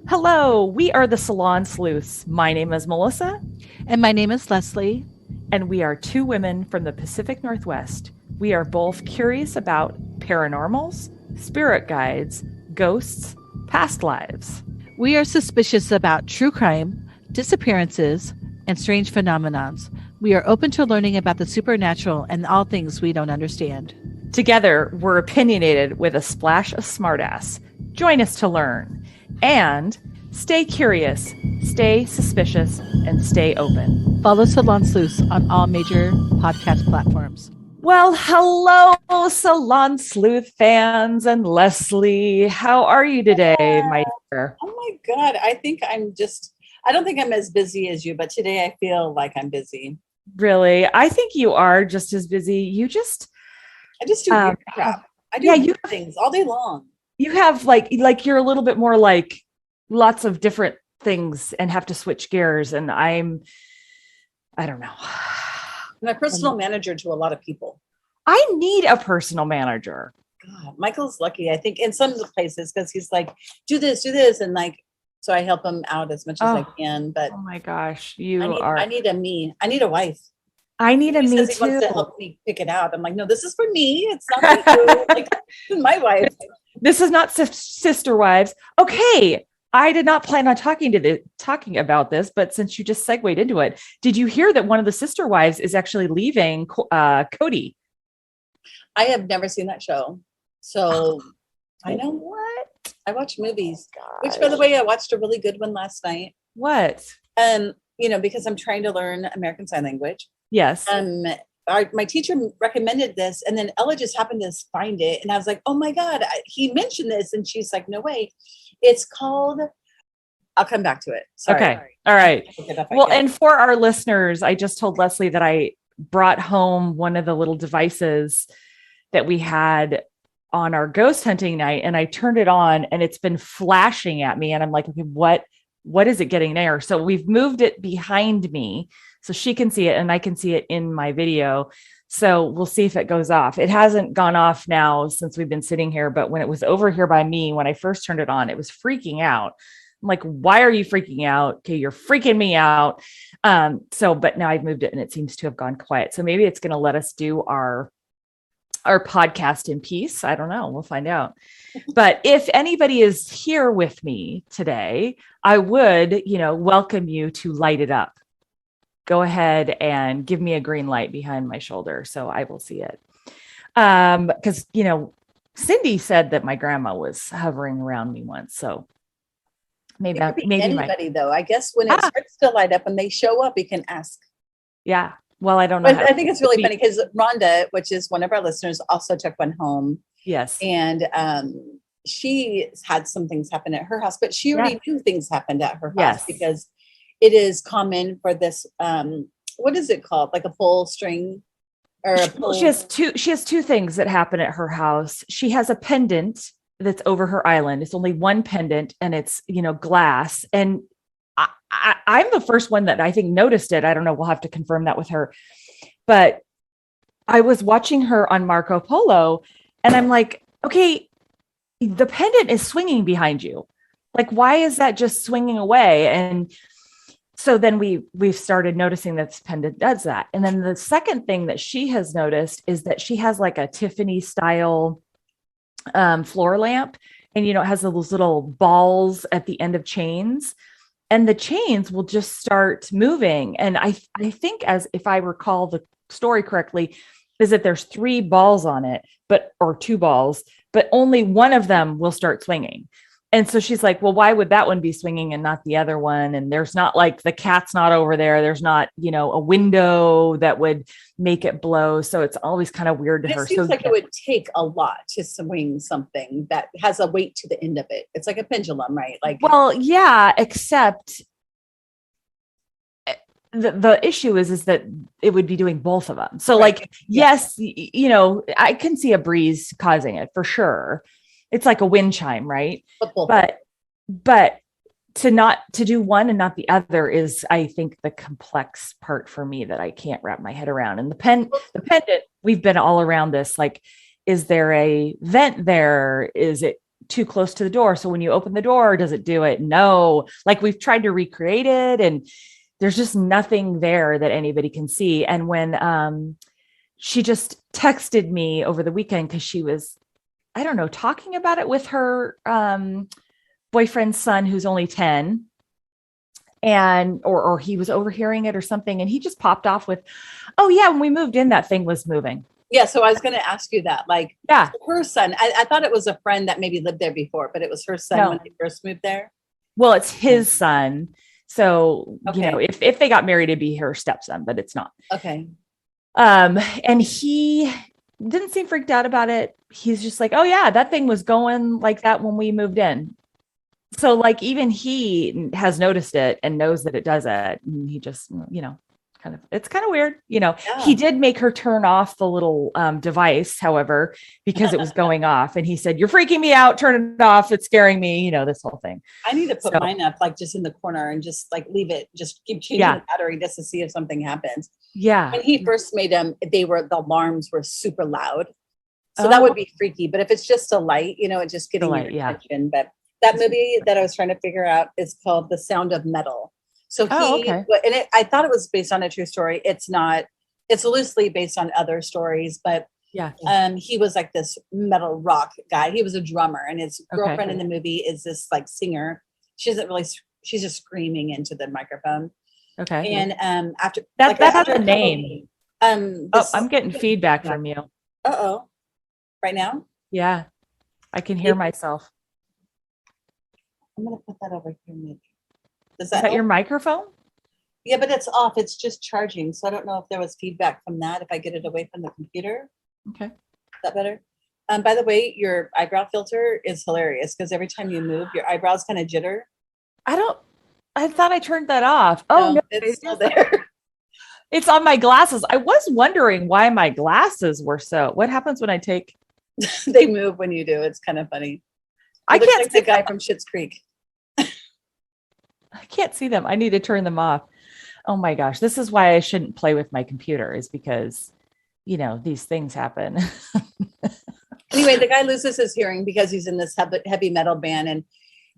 Hello, we are the Salon Sleuths. My name is Melissa, And my name is Leslie. and we are two women from the Pacific Northwest. We are both curious about paranormals, spirit guides, ghosts, past lives. We are suspicious about true crime, disappearances, and strange phenomenons. We are open to learning about the supernatural and all things we don't understand. Together, we're opinionated with a splash of smartass. Join us to learn. And stay curious, stay suspicious, and stay open. Follow Salon Sleuths on all major podcast platforms. Well, hello, Salon Sleuth fans and Leslie. How are you today, my dear? Oh my God. I don't think I'm as busy as you, but today I feel like I'm busy. Really? I think you are just as busy. I just do weird crap. I do weird things all day long. You have like you're a little bit more like lots of different things and have to switch gears. And I don't know. I'm a personal manager to a lot of people. I need a personal manager. God, Michael's lucky, I think, in some places because he's like, do this, and like, so I help him out as much as I can. But oh my gosh, I need a me. I need a wife. I need a me he too. He wants to help me pick it out. I'm like, no, this is for me. It's not for you. Like, this is my wife. This is not sister wives. Okay. I did not plan on talking about this, but since you just segued into it, did you hear that one of the sister wives is actually leaving Cody? I have never seen that show. So I know what I watch movies, which by the way, I watched a really good one last night. What? Because I'm trying to learn American Sign Language. Yes. My teacher recommended this, and then Ella just happened to find it, and I was like, "Oh my God, he mentioned this," and she's like, "No way, it's called." I'll come back to it. Sorry. Okay. All right. Well, and for our listeners, I just told Leslie that I brought home one of the little devices that we had on our ghost hunting night, and I turned it on, and it's been flashing at me, and I'm like, "Okay, what is it getting there?" So we've moved it behind me so she can see it and I can see it in my video. So we'll see if it goes off. It hasn't gone off now since we've been sitting here, but when it was over here by me, when I first turned it on, it was freaking out. I'm like, why are you freaking out? Okay, you're freaking me out. But now I've moved it and it seems to have gone quiet. So maybe it's going to let us do our podcast in peace. I don't know. We'll find out. But if anybody is here with me today, I would, welcome you to light it up. Go ahead and give me a green light behind my shoulder so I will see it. Because, Cindy said that my grandma was hovering around me once. So maybe anybody though. I guess when it starts to light up and they show up, you can ask. Yeah. Well, I don't know. I think it's really funny because Rhonda, which is one of our listeners, also took one home. Yes. And she had some things happen at her house, but she already knew things happened at her house because it is common for this. What is it called? Like a pull string or a pull? She has two things that happen at her house. She has a pendant that's over her island. It's only one pendant and it's, glass. And I'm the first one that I think noticed it. I don't know. We'll have to confirm that with her. But I was watching her on Marco Polo and I'm like, okay, the pendant is swinging behind you. Like, why is that just swinging away? And so then we've started noticing that this pendant does that. And then the second thing that she has noticed is that she has like a Tiffany style floor lamp. And, it has those little balls at the end of chains. And the chains will just start moving. And I think, as if I recall the story correctly, is that there's 3 balls on it, or 2 balls, but only one of them will start swinging. And so she's like, well, why would that one be swinging and not the other one? And there's not like the cat's not over there. There's not, a window that would make it blow. So it's always kind of weird to her. It seems like it would take a lot to swing something that has a weight to the end of it. It's like a pendulum, right? Like, well, yeah, except the issue is that it would be doing both of them. So yes, I can see a breeze causing it for sure. It's like a wind chime, right? But to do one and not the other is, I think, the complex part for me that I can't wrap my head around. And the pendant, we've been all around this. Like, is there a vent there? Is it too close to the door. So when you open the door, does it do it? No. Like we've tried to recreate it and there's just nothing there that anybody can see. And when she just texted me over the weekend because she was, I don't know, talking about it with her boyfriend's son, who's only 10. And or he was overhearing it or something. And he just popped off with, oh yeah, when we moved in, that thing was moving. Yeah. So I was going to ask you that, like, yeah, her son, I thought it was a friend that maybe lived there before, but it was her son when they first moved there. Well, it's his son. So, if they got married, it'd be her stepson, but it's not. Okay. And he didn't seem freaked out about it. He's just like, oh yeah, that thing was going like that when we moved in. So like, even he has noticed it and knows that it does it. And he just, it's kind of weird. He did make her turn off the little device, however, because it was going off. And he said, you're freaking me out. Turn it off. It's scaring me. This whole thing. I need to put mine up like just in the corner and just like leave it, just keep changing the battery just to see if something happens. Yeah. When he first made them, the alarms were super loud. So that would be freaky. But if it's just a light, it's just getting your attention. But that movie that I was trying to figure out is called The Sound of Metal. So I thought it was based on a true story. It's not. It's loosely based on other stories, but he was like this metal rock guy. He was a drummer, and his girlfriend in the movie is this like singer. She's just screaming into the microphone. Okay. And after that has a name. I'm getting feedback from you. Uh-oh. Right now? Yeah. I can hear myself. I'm going to put that over here, maybe. Is that your microphone? Yeah, but it's off. It's just charging. So I don't know if there was feedback from that, if I get it away from the computer. Okay. Is that better? By the way, your eyebrow filter is hilarious because every time you move, your eyebrows kind of jitter. I thought I turned that off. Oh, no, it's still there. It's on my glasses. I was wondering why my glasses were what happens when I take... They move when you do. It's kind of funny. I can't see the guy from Schitt's Creek. I can't see them. I need to turn them off. Oh my gosh. This is why I shouldn't play with my computer, is because, these things happen. Anyway, the guy loses his hearing because he's in this heavy metal band.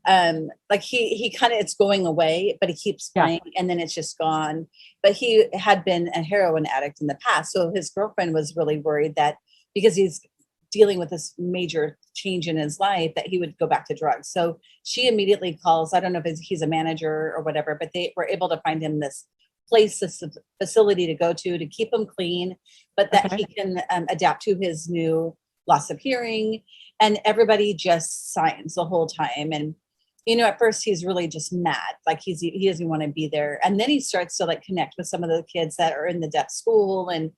And like he kind of, it's going away, but he keeps playing and then it's just gone. But he had been a heroin addict in the past. So his girlfriend was really worried that because he's dealing with this major change in his life, that he would go back to drugs. So she immediately calls, I don't know if he's a manager or whatever, but they were able to find him this place, this facility to go to keep him clean, but that he can adapt to his new loss of hearing. And everybody just signs the whole time. And, at first he's really just mad. Like he doesn't want to be there. And then he starts to like connect with some of the kids that are in the deaf school. And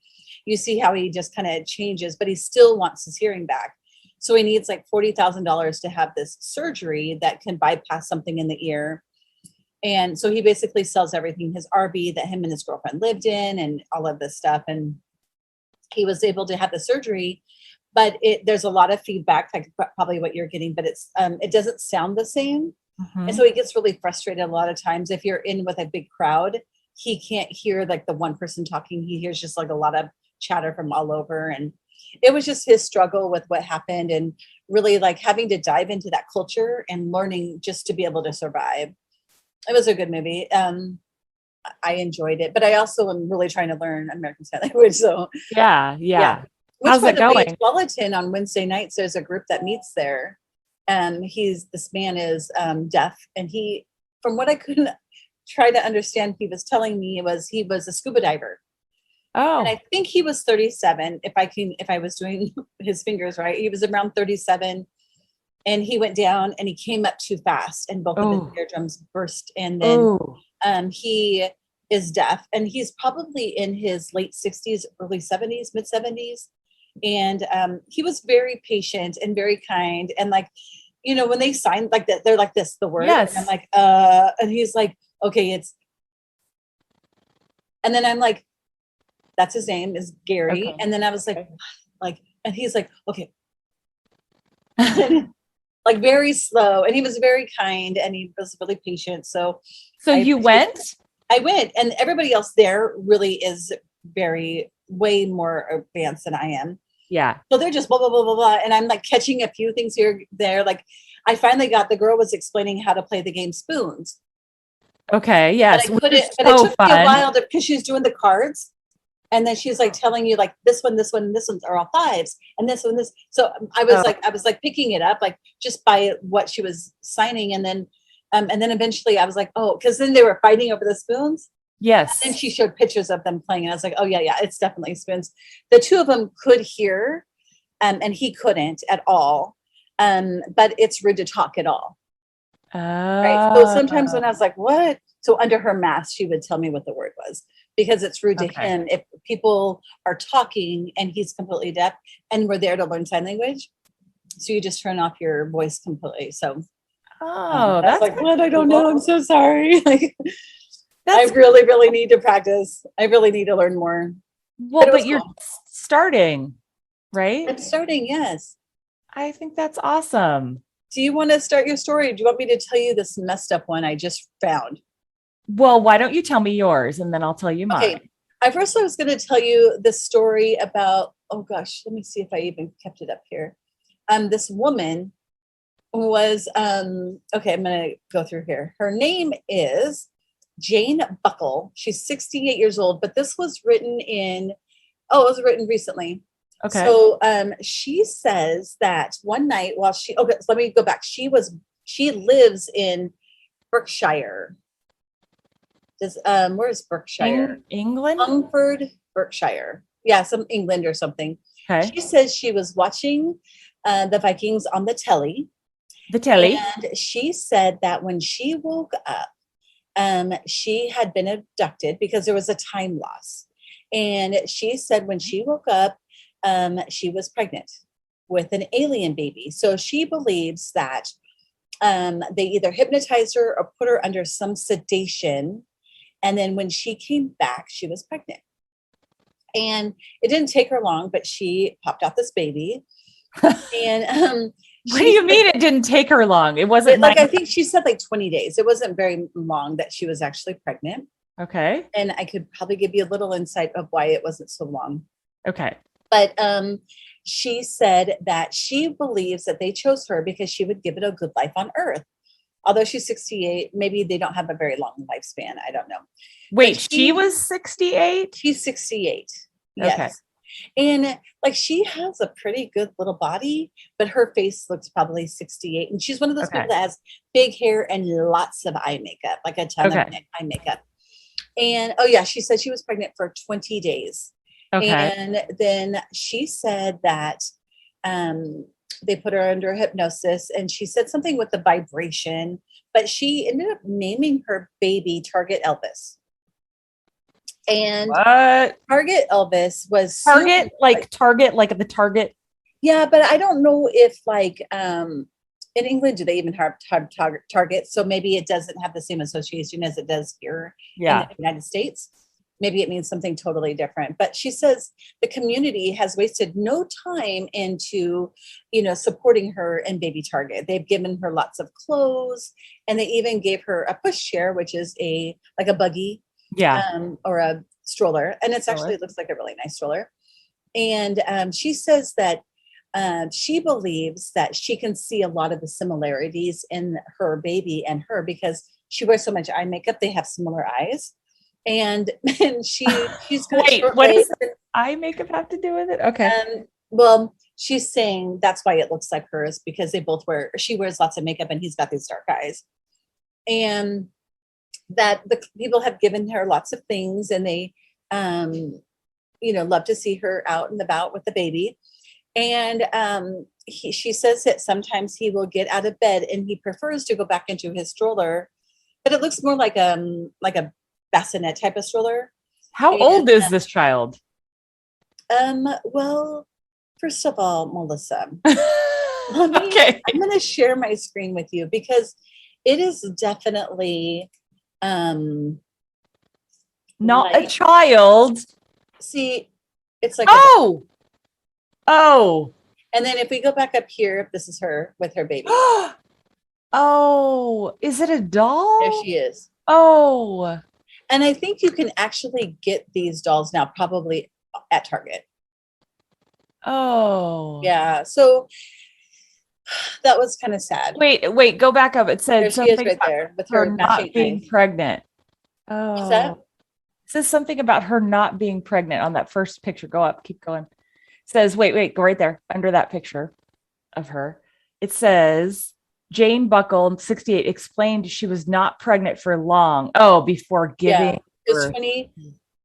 you see how he just kind of changes, but he still wants his hearing back. So he needs like $40,000 to have this surgery that can bypass something in the ear. And so he basically sells everything, his RV that him and his girlfriend lived in and all of this stuff. And he was able to have the surgery, but there's a lot of feedback, like probably what you're getting, but it doesn't sound the same. Mm-hmm. And so he gets really frustrated a lot of times. If you're in with a big crowd, he can't hear like the one person talking. He hears just like a lot of chatter from all over. And it was just his struggle with what happened and really like having to dive into that culture and learning just to be able to survive. It was a good movie. I enjoyed it, but I also am really trying to learn American Sign Language. So yeah. How's it going? Wellington on Wednesday nights, there's a group that meets there. This man is deaf, and he, from what I couldn't try to understand, he was telling me he was a scuba diver. Oh, and I think he was 37. If I was doing his fingers right, he was around 37. And he went down and he came up too fast and both of his eardrums burst. And then he is deaf and he's probably in his late 60s, early 70s, mid 70s. And he was very patient and very kind. And like, when they sign like that, they're like this, the word. Yes. And I'm like, and he's like, okay, and then I'm like, that's his name is Gary. Okay. And then I was like, and he's like, okay. Like very slow, and he was very kind and he was really patient. So you went? I went, and everybody else there really is way more advanced than I am. Yeah. So they're just blah, blah, blah, blah, blah. And I'm like catching a few things here, there. Like I finally got, the girl was explaining how to play the game Spoons. Okay. Yes. But it So took me a fun. while because she's doing the cards. And then she's like telling you like this one, this one's are all fives, and this one, this. So I was like picking it up like just by what she was signing, and then eventually I was like, oh, because then they were fighting over the spoons. Yes. And she showed pictures of them playing, and I was like, oh yeah, it's definitely spoons. The two of them could hear, and he couldn't at all. But it's rude to talk at all. Right. So sometimes when I was like, what? So under her mask, she would tell me what the word was, because it's rude to him if people are talking and he's completely deaf, and we're there to learn sign language. So you just turn off your voice completely. So that's like, what? I don't know. I'm so sorry. Like, I really, really need to practice. I really need to learn more. Well, but you're starting, right? I'm starting. Yes. I think that's awesome. Do you want to start your story? Do you want me to tell you this messed up one I just found? Well, why don't you tell me yours and then I'll tell you mine. Okay. I was going to tell you the story about, oh gosh, let me see if I even kept it up here. This woman was, okay, I'm going to go through here. Her name is Jane Buckle. She's 68 years old, but this was written it was written recently. Okay. So she says that one night while so let me go back. She lives in Berkshire. Where is Berkshire? England? Longford, Berkshire. Yeah, some England or something. Okay. She says she was watching the Vikings on the telly. And she said that when she woke up, she had been abducted because there was a time loss. And she said when she woke up, she was pregnant with an alien baby. So she believes that they either hypnotized her or put her under some sedation. And then when she came back, she was pregnant. And it didn't take her long, but she popped out this baby. And what do you mean it didn't take her long? It wasn't like, I think she said like 20 days. It wasn't very long that she was actually pregnant. Okay. And I could probably give you a little insight of why it wasn't so long. Okay. But she said that she believes that they chose her because she would give it a good life on Earth. Although she's 68, maybe they don't have a very long lifespan. I don't know. Wait, she was 68? She's 68. Yes. Okay. And like she has a pretty good little body, but her face looks probably 68. And she's one of those people that has big hair and lots of eye makeup, like a ton of eye makeup. And she said she was pregnant for 20 days. Okay. And then she said that they put her under hypnosis, and she said something with the vibration, but she ended up naming her baby Target Elvis. And Target Elvis was Target, like Target, like the Target. Yeah, but I don't know if like in England do they even have Target? So maybe it doesn't have the same association as it does here in the United States. Maybe it means something totally different. But she says the community has wasted no time into, supporting her and baby Target. They've given her lots of clothes, and they even gave her a pushchair, which is a buggy, or a stroller. And it looks like a really nice stroller. And she says that she believes that she can see a lot of the similarities in her baby and her, because she wears so much eye makeup. They have similar eyes. And she's wait, what does eye makeup have to do with it? Okay. Well, she's saying that's why it looks like hers, because she wears lots of makeup and he's got these dark eyes. And that the people have given her lots of things, and they love to see her out and about with the baby. And she says that sometimes he will get out of bed and he prefers to go back into his stroller, but it looks more like a bassinet type of stroller. How old is this child? Well, first of all, Melissa, I'm going to share my screen with you, because it is definitely not a child. See, it's like oh, and then if we go back up here, this is her with her baby. Oh, is it a doll? There she is. Oh. And I think you can actually get these dolls now probably at Target. Oh. Yeah. So that was kind of sad. Wait, go back up. It said There she is something right about there with her her not matching being eyes. pregnant. What's that? Oh. It says something about her not being pregnant on that first picture. Go up, keep going. It says, wait, go right there under that picture of her. It says Jane Buckle, 68, explained she was not pregnant for long. Oh, before Yeah. giving Because birth.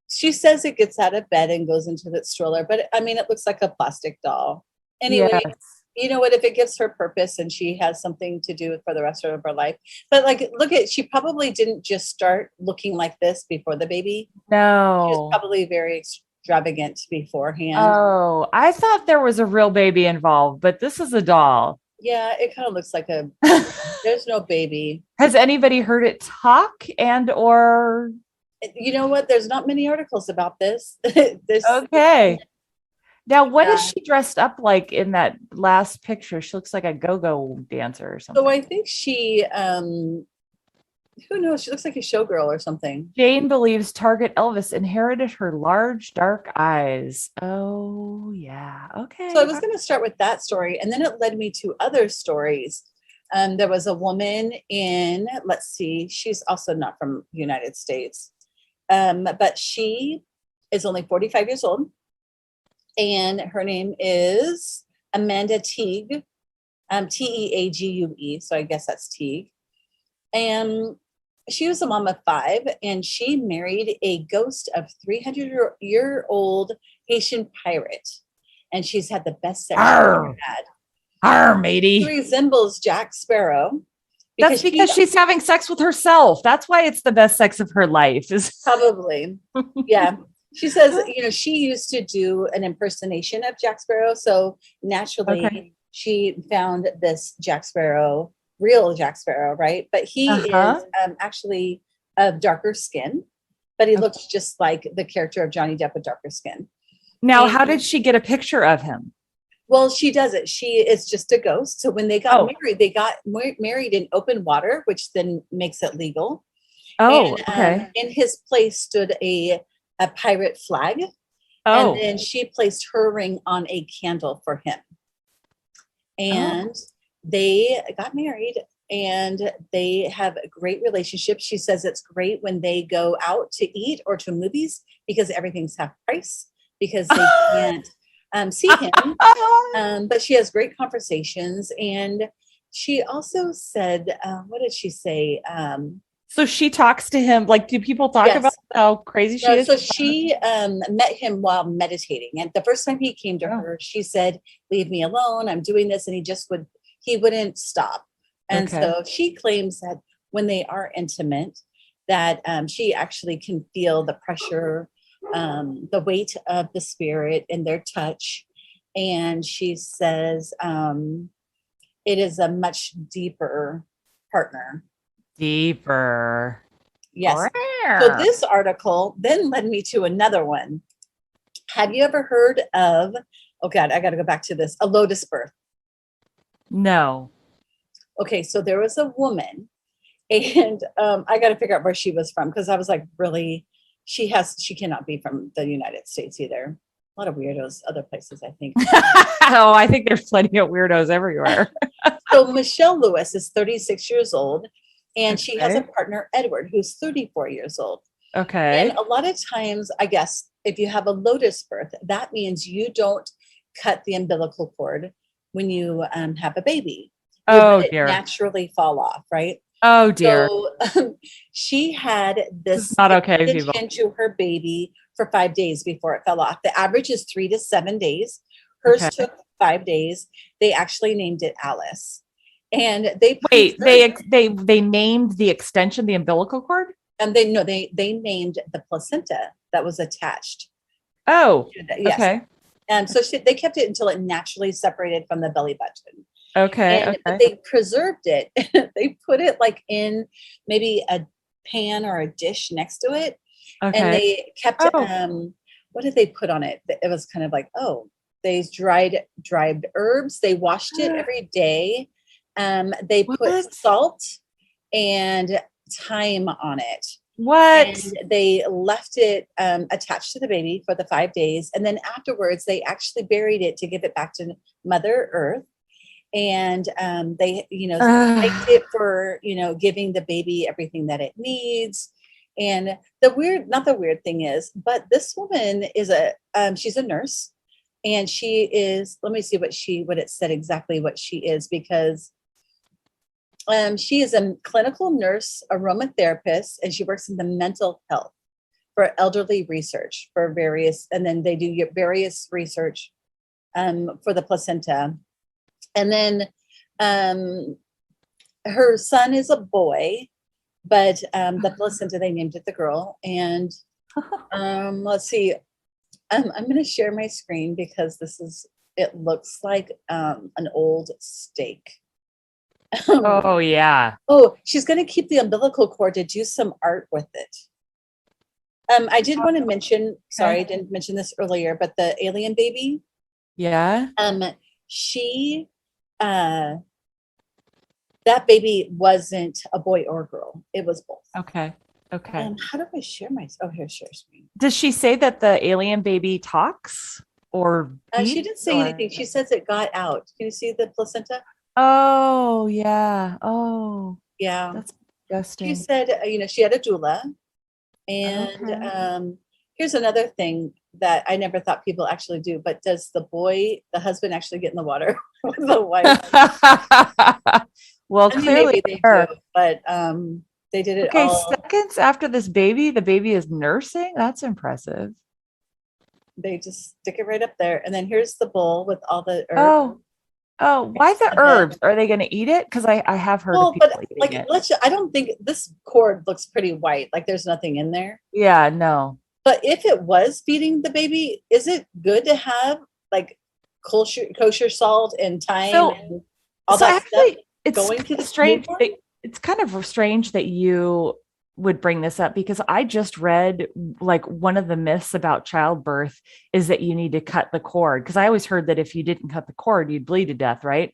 she says it gets out of bed and goes into the stroller, but I mean, it looks like a plastic doll. Anyway, Yes. you know what? If it gives her purpose and she has something to do for the rest of her life, but like, look at, she probably didn't just start looking like this before the baby. She was No. probably very extravagant beforehand. Oh, I thought there was a real baby involved, but this is a doll. Yeah, it kind of looks like a, there's no baby. Has anybody heard it talk and or You know what? There's not many articles about this. okay. Now, what is Yeah. she dressed up like in that last picture? She looks like a go-go dancer or something. So I think she, who knows? She looks like a showgirl or something. Jane believes Target Elvis inherited her large, dark eyes. Oh, yeah. Okay. So I was going to start with that story, and then it led me to other stories. There was a woman in, let's see, she's also not from the United States, but she is only 45 years old, and her name is Amanda Teague, Teague. So I guess that's Teague. And she was a mom of 5, and she married a ghost of 300-year-old Haitian pirate. And she's had the best sex she's ever had. Arr, matey. She resembles Jack Sparrow. That's because she's having sex with herself. That's why it's the best sex of her life. Probably. Yeah. She says, she used to do an impersonation of Jack Sparrow. So naturally, she found this Jack Sparrow, real Jack Sparrow, right? But he is actually of darker skin, but he looks just like the character of Johnny Depp with darker skin. Now, how did she get a picture of him? Well, she doesn't. She is just a ghost. So when they got married, they got married in open water, which then makes it legal. Oh, and, okay. In his place stood a pirate flag. And then she placed her ring on a candle for him. And they got married, and they have a great relationship. She says it's great when they go out to eat or to movies because everything's half price because they can't see him. But she has great conversations. And she also said, what did she say? So she talks to him. Like, do people talk about how crazy she is? So she met him while meditating. And the first time he came to her, she said, leave me alone. I'm doing this. And he wouldn't stop. And so she claims that when they are intimate, that she actually can feel the pressure, the weight of the spirit in their touch. And she says it is a much deeper partner. Deeper. Yes. So this article then led me to another one. Have you ever heard of, oh God, I got to go back to this, a Lotus birth? No. Okay, so there was a woman, and I got to figure out where she was from, because I was like, really, she cannot be from the United States either. A lot of weirdos other places, I think. Oh, I think there's plenty of weirdos everywhere. So Michelle Lewis is 36 years old, and she has a partner, Edward, who's 34 years old. Okay. And a lot of times, I guess, if you have a Lotus birth, that means you don't cut the umbilical cord when you have a baby. Dear. Naturally fall off, right? Oh dear. So she had this not okay, to her baby for 5 days before it fell off. The average is 3 to 7 days. Hers took 5 days. They actually named it Alice. And they they named the extension the umbilical cord? And they named the placenta that was attached. Oh, yes. Okay. And so they kept it until it naturally separated from the belly button. Okay. But they preserved it. They put it like in maybe a pan or a dish next to it. Okay. And they kept what did they put on it? It was kind of like, they dried herbs. They washed it every day. They put salt and thyme on it. What? And they left it attached to the baby for the 5 days. And then afterwards, they actually buried it to give it back to Mother Earth. And they, thanked it for, giving the baby everything that it needs. And not the weird thing is, but this woman is she's a nurse, and she is, let me see what it said exactly what she is, because she is a clinical nurse, aromatherapist, and she works in the mental health for elderly research for various, and then they do various research for the placenta. And then her son is a boy, but the placenta, they named it the girl. And let's see, I'm going to share my screen because it looks like an old steak. Oh, yeah. Oh, she's going to keep the umbilical cord to do some art with it. I did want to mention, sorry, I didn't mention this earlier, but the alien baby. Yeah. She, that baby wasn't a boy or a girl. It was both. Okay. How do I share my, here, share screen. Does she say that the alien baby talks or she didn't say anything. She says it got out. Can you see the placenta? Oh, yeah. Oh, yeah. That's disgusting. She said, she had a doula. And here's another thing that I never thought people actually do, but does the husband actually get in the water with the wife? Well, clearly they do, but they did it all. Seconds after the baby is nursing. That's impressive. They just stick it right up there. And then here's the bowl with all the herbs. Oh, why the herbs? Are they going to eat it? Because I have heard of people eating it. I don't think this cord looks pretty white. Like there's nothing in there. Yeah, no. But if it was feeding the baby, is it good to have like kosher salt and thyme and all that stuff? It's going to the strange. It's kind of strange that you would bring this up, because I just read like one of the myths about childbirth is that you need to cut the cord. Because I always heard that if you didn't cut the cord, you'd bleed to death, right?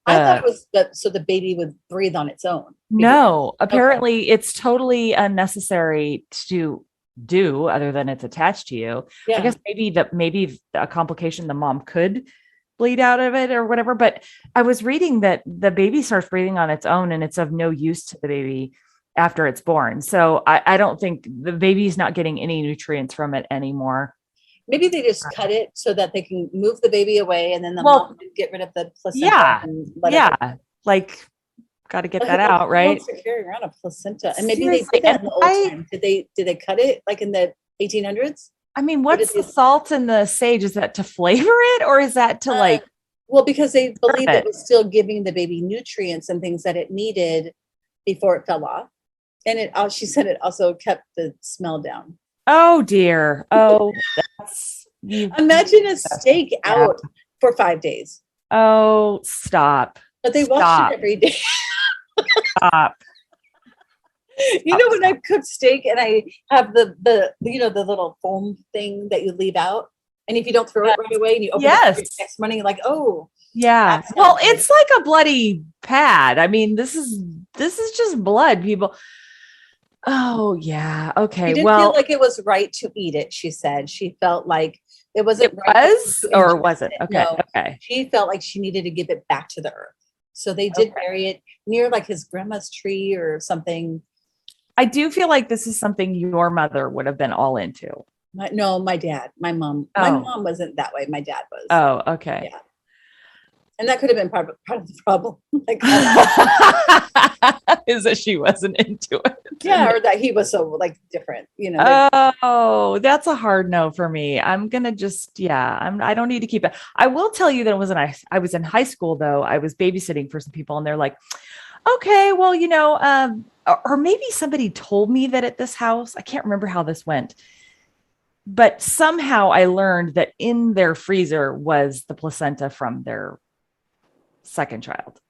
I thought it was that so the baby would breathe on its own. No, apparently it's totally unnecessary to do, other than it's attached to you. Yeah. I guess maybe a complication, the mom could bleed out of it or whatever. But I was reading that the baby starts breathing on its own and it's of no use to the baby after it's born. So I don't think the baby's not getting any nutrients from it anymore. Maybe they just cut it so that they can move the baby away, and then the mom can get rid of the placenta. Like got to get that out, right? Carry around a placenta, and maybe they did that in the old time. Did they cut it like in the 1800s? I mean, what's the salt and the sage? Is that to flavor it, or is that to like? Well, because they believe it was still giving the baby nutrients and things that it needed before it fell off. And she said it also kept the smell down. Oh dear. Oh, imagine a steak out for 5 days. Oh, stop. But they wash it every day. Stop. When I cook steak and I have the little foam thing that you leave out, and if you don't throw it right away and you open it next morning, you're like, oh. Yeah. Well, it's like a bloody pad. I mean, this is just blood, people. Oh, yeah. Okay. She didn't feel like it was right to eat it, she said. She felt like it wasn't right. Or was it? Okay. No, okay. She felt like she needed to give it back to the earth. So they did bury it near like his grandma's tree or something. I do feel like this is something your mother would have been all into. My dad, my mom. My mom wasn't that way. My dad was. Oh, okay. Yeah. And that could have been part of the problem. Is that she wasn't into it. Yeah, or that he was so like different, Oh, that's a hard no for me. I'm gonna I don't need to keep it. I will tell you that I was in high school though. I was babysitting for some people, and they're like, okay, well, or maybe somebody told me that at this house, I can't remember how this went, but somehow I learned that in their freezer was the placenta from their second child.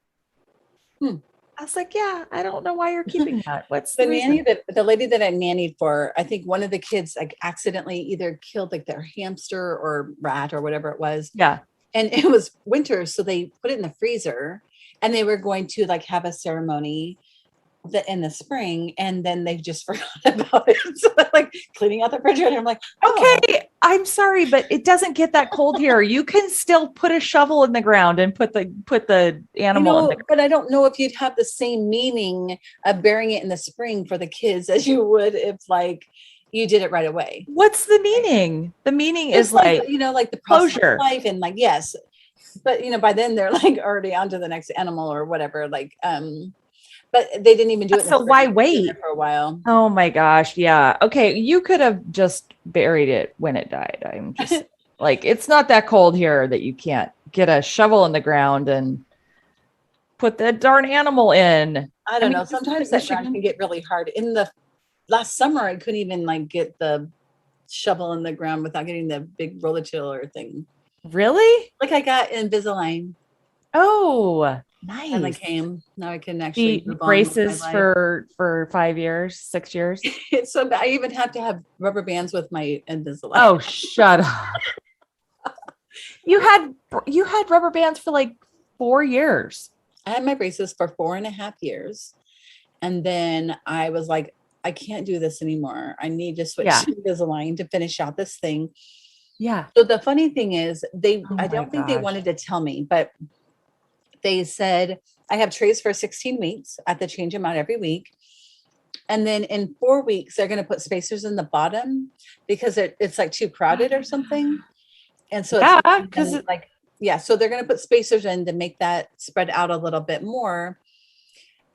I was like, yeah, I don't know why you're keeping that. What's the nanny the lady that I nannied for? I think one of the kids like accidentally either killed like their hamster or rat or whatever it was. Yeah. And it was winter, so they put it in the freezer, and they were going to like have a ceremony in the spring, and then they just forgot about it. So like cleaning out the refrigerator, I'm like, okay, I'm sorry, but it doesn't get that cold here. You can still put a shovel in the ground and put the animal in the ground. But I don't know if you'd have the same meaning of burying it in the spring for the kids as you would if like you did it right away. What's the meaning? The meaning It's is like like the closure of life, and like, yes, but by then they're like already on to the next animal or whatever. Like, but they didn't even do it. So why wait for a while? Oh my gosh. Yeah. Okay. You could have just buried it when it died. I'm just like, it's not that cold here that you can't get a shovel in the ground and put the darn animal in. I don't know. Sometimes that ground can get really hard. In the last summer, I couldn't even like get the shovel in the ground without getting the big rototiller thing. Really? Like I got Invisalign. Oh, nice. And I came. Now I can actually braces for 5 years, 6 years. It's so bad. I even have to have rubber bands with my Invisalign. Oh, shut up. You had rubber bands for like 4 years. I had my braces for 4.5 years. And then I was like, I can't do this anymore. I need to switch to Invisalign to finish out this thing. Yeah. So the funny thing is I don't think they wanted to tell me, but they said I have trays for 16 weeks. I have to change them out every week. And then in 4 weeks, they're going to put spacers in the bottom because it's like too crowded or something. And so so they're going to put spacers in to make that spread out a little bit more.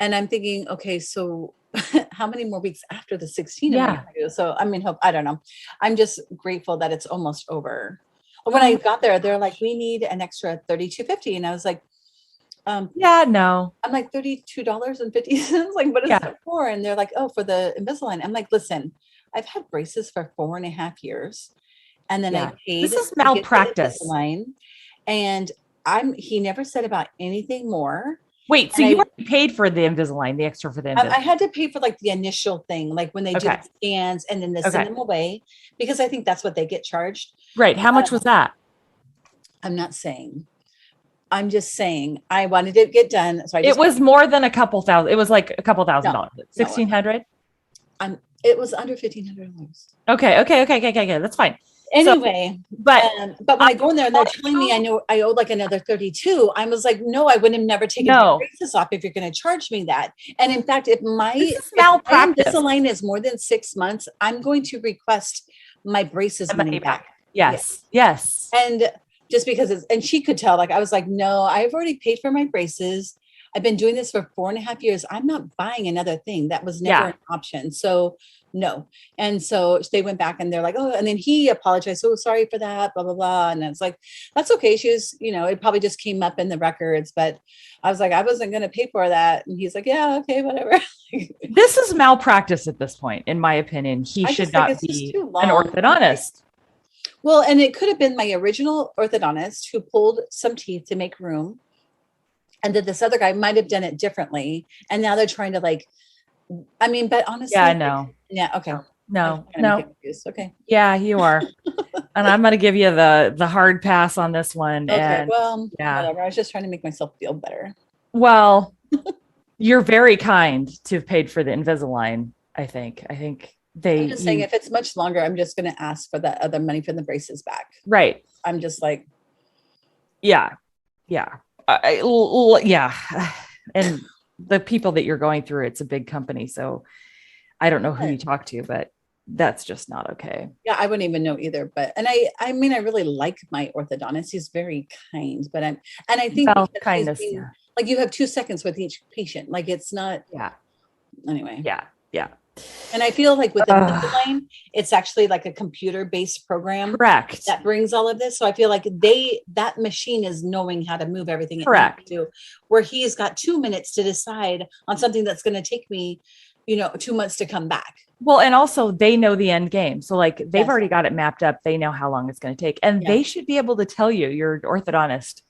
And I'm thinking, okay, so how many more weeks after the 16? So I mean, I don't know. I'm just grateful that it's almost over. When I got there, they're like, we need an extra $32.50, and I was like, no. I'm like $32.50. Like, what is that for? And they're like, oh, for the Invisalign. I'm like, listen, I've had braces for 4.5 years, and then I paid. This is malpractice. And he never said about anything more. Wait, so you already paid for the Invisalign, the extra for the Invisalign? I had to pay for like the initial thing, like when they do the scans and then they send them away, because I think that's what they get charged. Right. How much was that? I'm not saying. I'm just saying I wanted it to get done. So it was more than a couple thousand. It was like a couple $1,000. $1,600? It was under $1,500. Okay. That's fine. Anyway, so, but when I go in there and they're telling me I owe like another 32, I was like, no, I would have never taken the braces off if you're going to charge me that. And in fact, if my Invisalign is more than 6 months, I'm going to request my braces money back. Yes. And just because and she could tell, like, I was like, no, I've already paid for my braces. I've been doing this for 4.5 years. I'm not buying another thing. That was never an option. So no. And so they went back and they're like, oh, and then he apologized. Oh, sorry for that, blah, blah, blah. And it's like, that's okay. She was, it probably just came up in the records, but I was like, I wasn't going to pay for that. And he's like, yeah, okay, whatever. This is malpractice at this point, in my opinion. He should not be an orthodontist. Well, and it could have been my original orthodontist who pulled some teeth to make room. And then this other guy might have done it differently. And now they're trying to but honestly. Yeah, no. Yeah. Okay. No. Okay. Yeah, you are. And I'm going to give you the hard pass on this one. Okay. And whatever. I was just trying to make myself feel better. Well, you're very kind to have paid for the Invisalign. I think I'm just saying, if it's much longer, I'm just going to ask for that other money for the braces back. Right. I'm just like, yeah. And the people that you're going through, it's a big company. So I don't know who you talk to, but that's just not okay. Yeah. I wouldn't even know either, but, and I really like my orthodontist. He's very kind, but I think kindness, like you have 2 seconds with each patient. Like it's not. Yeah. Anyway. Yeah. And I feel like with Invisalign, it's actually like a computer-based program. Correct. That brings all of this. So I feel like that machine is knowing how to move everything. Correct. Where he's got 2 minutes to decide on something that's going to take me, 2 months to come back. Well, and also they know the end game. So like they've already got it mapped up. They know how long it's going to take, and they should be able to tell you, your orthodontist.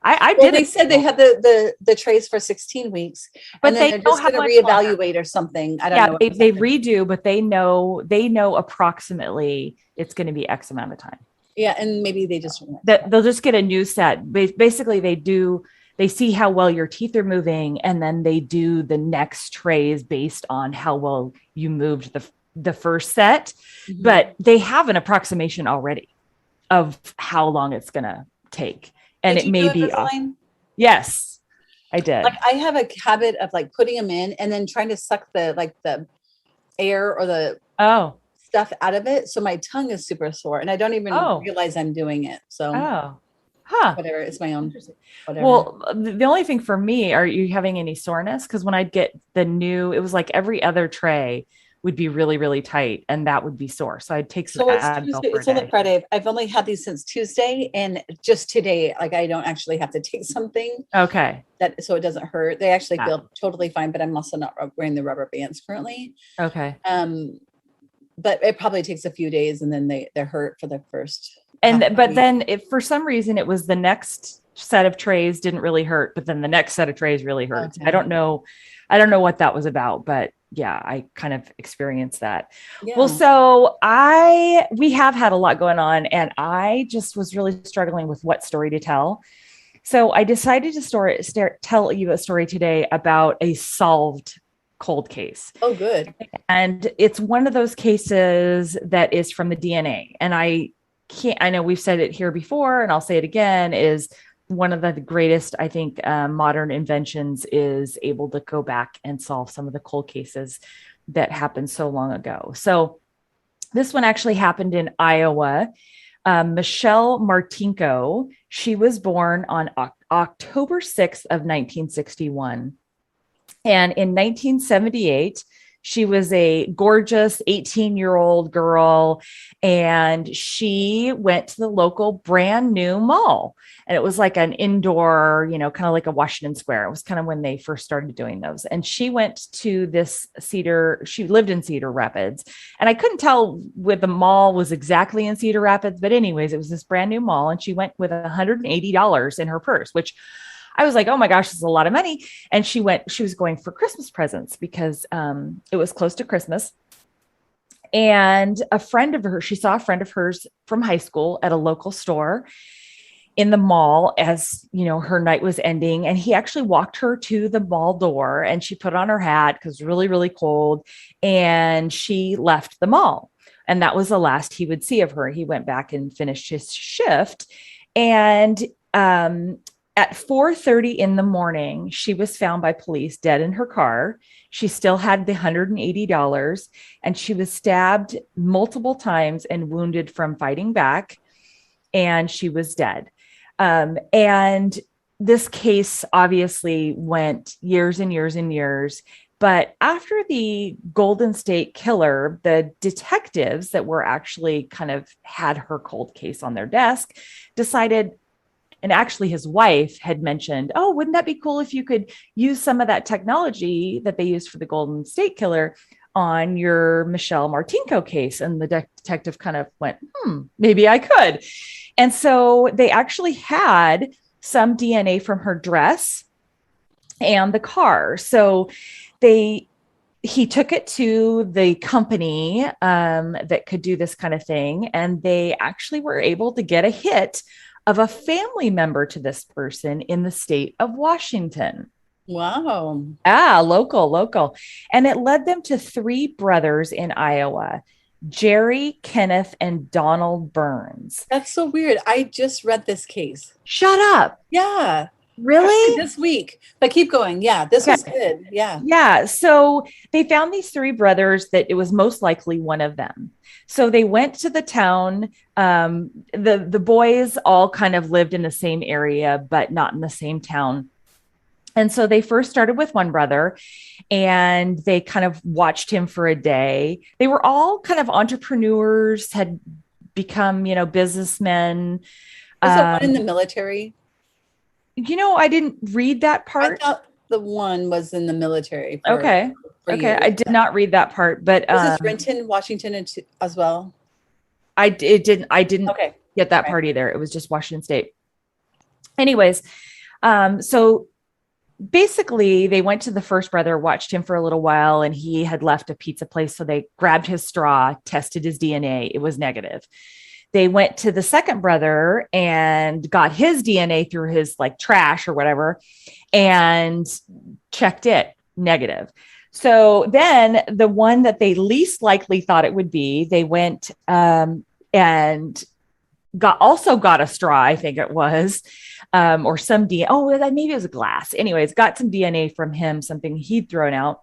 They said they had the trays for 16 weeks, but they're just going to reevaluate or something. I don't know. They redo, but they know approximately it's going to be X amount of time. Yeah. And maybe they just, they'll just get a new set. Basically they do they see how well your teeth are moving, and then they do the next trays based on how well you moved the first set. Mhm. But they have an approximation already of how long it's going to take. And Did it you may do be off. Invisalign? Yes, I did. Like I have a habit of like putting them in and then trying to suck the air or the Oh, stuff out of it. So my tongue is super sore and I don't even realize I'm doing it. So whatever, it's my own. Whatever. Well, the only thing for me, are you having any soreness? Because when I'd get it was like every other tray would be really, really tight, and that would be sore. So I'd take some Advil. It's only Friday. I've only had these since Tuesday, and just today, like I don't actually have to take something. Okay. So it doesn't hurt. They actually feel totally fine, but I'm also not wearing the rubber bands currently. Okay. But it probably takes a few days, and then they hurt for the first. But then if for some reason it was the next set of trays didn't really hurt, but then the next set of trays really hurt. Okay. I don't know what that was about, but yeah, I kind of experienced that. Yeah. Well, so we have had a lot going on, and I just was really struggling with what story to tell. So I decided to tell you a story today about a solved cold case. Oh, good. And it's one of those cases that is from the DNA. And I know we've said it here before, and I'll say it again, is one of the greatest, I think, modern inventions is able to go back and solve some of the cold cases that happened so long ago. So this one actually happened in Iowa. Michelle Martinko, she was born on October 6th of 1961. And in 1978, she was a gorgeous 18-year-old girl, and she went to the local brand new mall. And it was like an indoor, kind of like a Washington Square. It was kind of when they first started doing those. And she went to she lived in Cedar Rapids. And I couldn't tell where the mall was exactly in Cedar Rapids, but anyways, it was this brand new mall. And she went with $180 in her purse, which I was like, oh my gosh, this is a lot of money. And she was going for Christmas presents because it was close to Christmas. And she saw a friend of hers from high school at a local store in the mall as, her night was ending. And he actually walked her to the mall door, and she put on her hat because it was really, really cold. And she left the mall. And that was the last he would see of her. He went back and finished his shift. And at 4:30 in the morning, she was found by police dead in her car. She still had the $180, and she was stabbed multiple times and wounded from fighting back, and she was dead. And this case obviously went years and years and years. But after the Golden State Killer, the detectives that were actually kind of had her cold case on their desk decided, and actually his wife had mentioned, oh, wouldn't that be cool if you could use some of that technology that they used for the Golden State Killer on your Michelle Martinko case? And the detective kind of went, maybe I could. And so they actually had some DNA from her dress and the car. So he took it to the company that could do this kind of thing. And they actually were able to get a hit of a family member to this person in the state of Washington. Wow. Local. And it led them to 3 brothers in Iowa, Jerry, Kenneth, and Donald Burns. That's so weird. I just read this case. Shut up. Yeah. Really? This week. But keep going. Yeah, this was good. Yeah. Yeah. So they found these 3 brothers that it was most likely one of them. So they went to the town. The boys all kind of lived in the same area, but not in the same town. And so they first started with one brother, and they kind of watched him for a day. They were all kind of entrepreneurs, had become, businessmen. Was it one in the military? I didn't read that part. I thought the one was in the military. Okay. I did not read that part, but was this Renton, Washington as well? I didn't get that part either. It was just Washington State. Anyways, so basically they went to the first brother, watched him for a little while, and he had left a pizza place. So they grabbed his straw, tested his DNA. It was negative. they went to the second brother and got his DNA through his like trash or whatever and checked it negative. So then the one that they least likely thought it would be, they went and got a straw, I think it was, or some DNA. Oh, maybe it was a glass. Anyways, got some DNA from him, something he'd thrown out,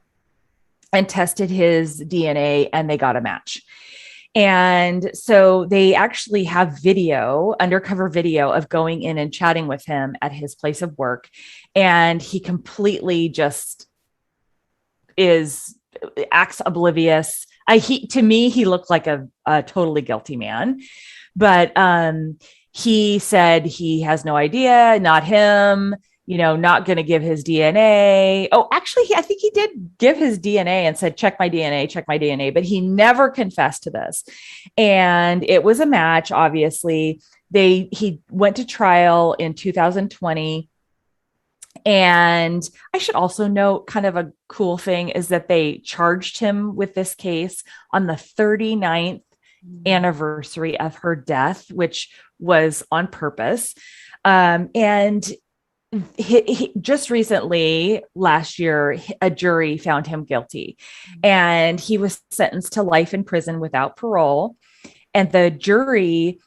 and tested his DNA, and they got a match. And so they actually have undercover video of going in and chatting with him at his place of work. And he completely just acts oblivious. To me, he looked like a totally guilty man, but he said he has no idea, not him, not going to give his DNA. Oh, actually, I think he did give his DNA and said, check my DNA, but he never confessed to this. And it was a match, obviously. He went to trial in 2020. And I should also note, kind of a cool thing is that they charged him with this case on the 39th anniversary of her death, which was on purpose. And he just recently, last year, a jury found him guilty, and he was sentenced to life in prison without parole. And the jury